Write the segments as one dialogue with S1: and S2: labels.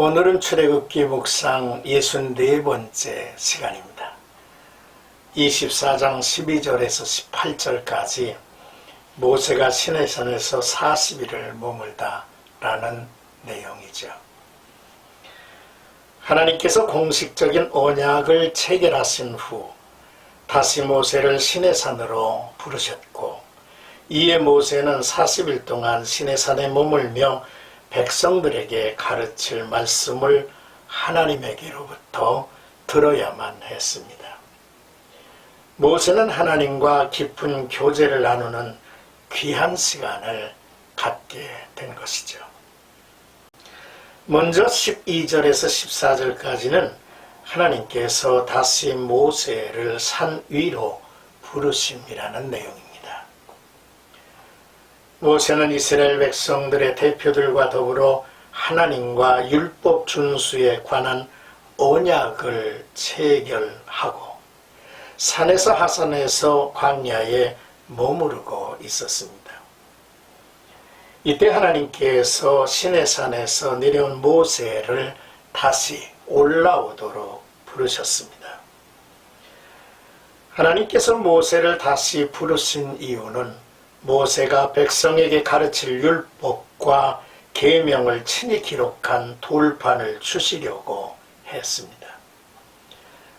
S1: 오늘은 출애굽기 묵상 64번째 시간입니다. 24장 12절에서 18절까지 모세가 시내산에서 40일을 머물다 라는 내용이죠. 하나님께서 공식적인 언약을 체결하신 후 다시 모세를 시내산으로 부르셨고, 이에 모세는 40일 동안 시내산에 머물며 백성들에게 가르칠 말씀을 하나님에게로부터 들어야만 했습니다. 모세는 하나님과 깊은 교제를 나누는 귀한 시간을 갖게 된 것이죠. 먼저 12절에서 14절까지는 하나님께서 다시 모세를 산 위로 부르심이라는 내용입니다. 모세는 이스라엘 백성들의 대표들과 더불어 하나님과 율법 준수에 관한 언약을 체결하고 산에서 하산해서 광야에 머무르고 있었습니다. 이때 하나님께서 시내산에서 내려온 모세를 다시 올라오도록 부르셨습니다. 하나님께서 모세를 다시 부르신 이유는 모세가 백성에게 가르칠 율법과 계명을 친히 기록한 돌판을 주시려고 했습니다.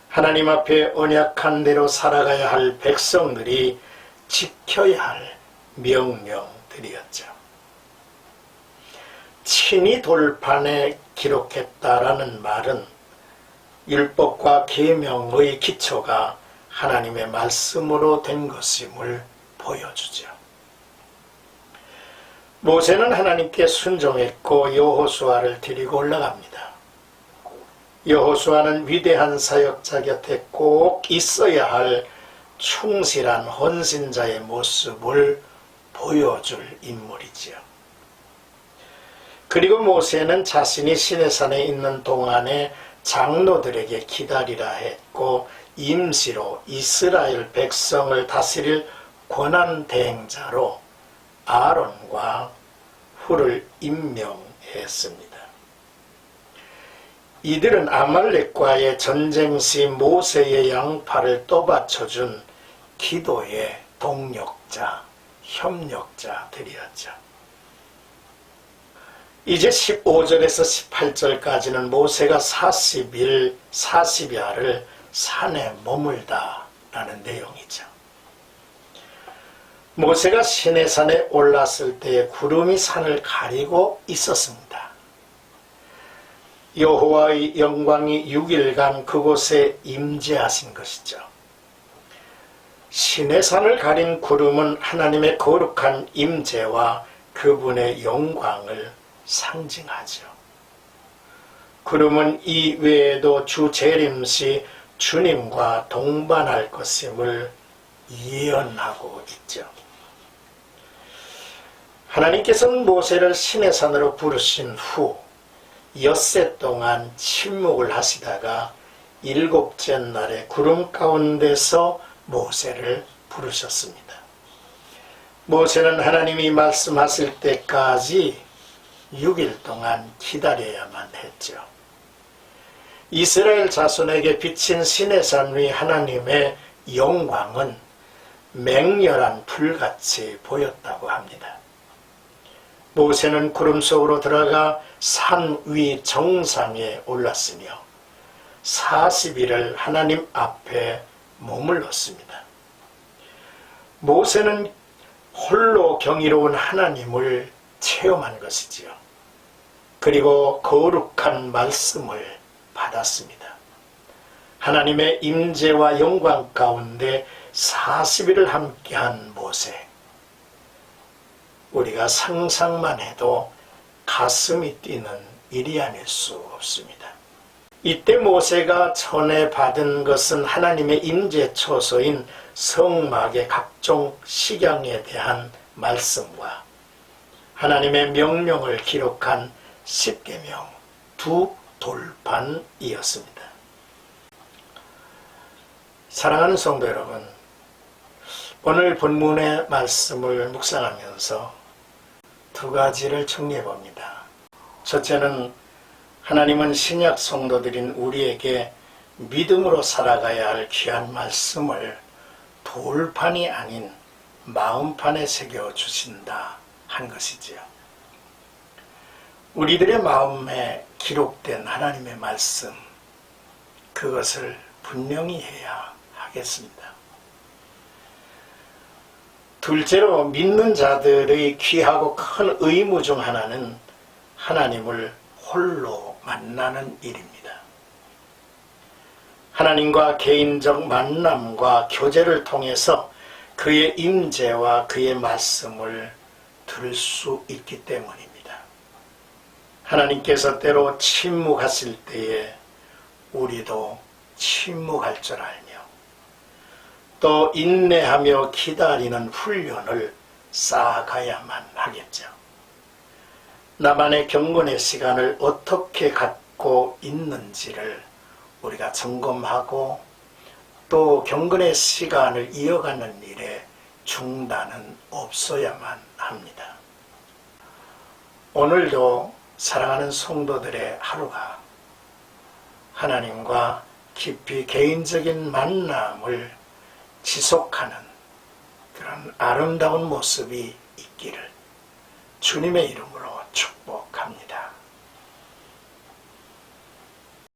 S1: 하나님 앞에 언약한 대로 살아가야 할 백성들이 지켜야 할 명령들이었죠. 친히 돌판에 기록했다라는 말은 율법과 계명의 기초가 하나님의 말씀으로 된 것임을 보여주죠. 모세는 하나님께 순종했고 여호수아를 데리고 올라갑니다. 여호수아는 위대한 사역자 곁에 꼭 있어야 할 충실한 헌신자의 모습을 보여줄 인물이지요. 그리고 모세는 자신이 시내산에 있는 동안에 장로들에게 기다리라 했고, 임시로 이스라엘 백성을 다스릴 권한대행자로 아론과 훌을 임명했습니다. 이들은 아말렉과의 전쟁 시 모세의 양팔을 떠받쳐준 기도의 동력자, 협력자들이었죠. 이제 15절에서 18절까지는 모세가 40일, 40야를 산에 머물다 라는 내용이죠. 모세가 시내산에 올랐을 때 구름이 산을 가리고 있었습니다. 여호와의 영광이 6일간 그곳에 임재하신 것이죠. 시내산을 가린 구름은 하나님의 거룩한 임재와 그분의 영광을 상징하죠. 구름은 이 외에도 주 재림시 주님과 동반할 것임을 예언하고 있죠. 하나님께서는 모세를 시내산으로 부르신 후 엿새 동안 침묵을 하시다가 7째 날에 구름 가운데서 모세를 부르셨습니다. 모세는 하나님이 말씀하실 때까지 6일 동안 기다려야만 했죠. 이스라엘 자손에게 비친 시내산 위 하나님의 영광은 맹렬한 불같이 보였다고 합니다. 모세는 구름 속으로 들어가 산 위 정상에 올랐으며 40일을 하나님 앞에 머물렀습니다. 모세는 홀로 경이로운 하나님을 체험한 것이지요. 그리고 거룩한 말씀을 받았습니다. 하나님의 임재와 영광 가운데 40일을 함께한 모세. 우리가 상상만 해도 가슴이 뛰는 일이 아닐 수 없습니다. 이때 모세가 전에 받은 것은 하나님의 임재 초소인 성막의 각종 식양에 대한 말씀과 하나님의 명령을 기록한 십계명 2돌판이었습니다. 사랑하는 성도 여러분, 오늘 본문의 말씀을 묵상하면서 두 가지를 정리해 봅니다. 첫째는 하나님은 신약 성도들인 우리에게 믿음으로 살아가야 할 귀한 말씀을 돌판이 아닌 마음판에 새겨 주신다 한 것이지요. 우리들의 마음에 기록된 하나님의 말씀, 그것을 분명히 해야 하겠습니다. 둘째로 믿는 자들의 귀하고 큰 의무 중 하나는 하나님을 홀로 만나는 일입니다. 하나님과 개인적 만남과 교제를 통해서 그의 임재와 그의 말씀을 들을 수 있기 때문입니다. 하나님께서 때로 침묵하실 때에 우리도 침묵할 줄 알며 또 인내하며 기다리는 훈련을 쌓아가야만 하겠죠. 나만의 경건의 시간을 어떻게 갖고 있는지를 우리가 점검하고 또 경건의 시간을 이어가는 일에 중단은 없어야만 합니다. 오늘도 사랑하는 성도들의 하루가 하나님과 깊이 개인적인 만남을 지속하는 그런 아름다운 모습이 있기를 주님의 이름으로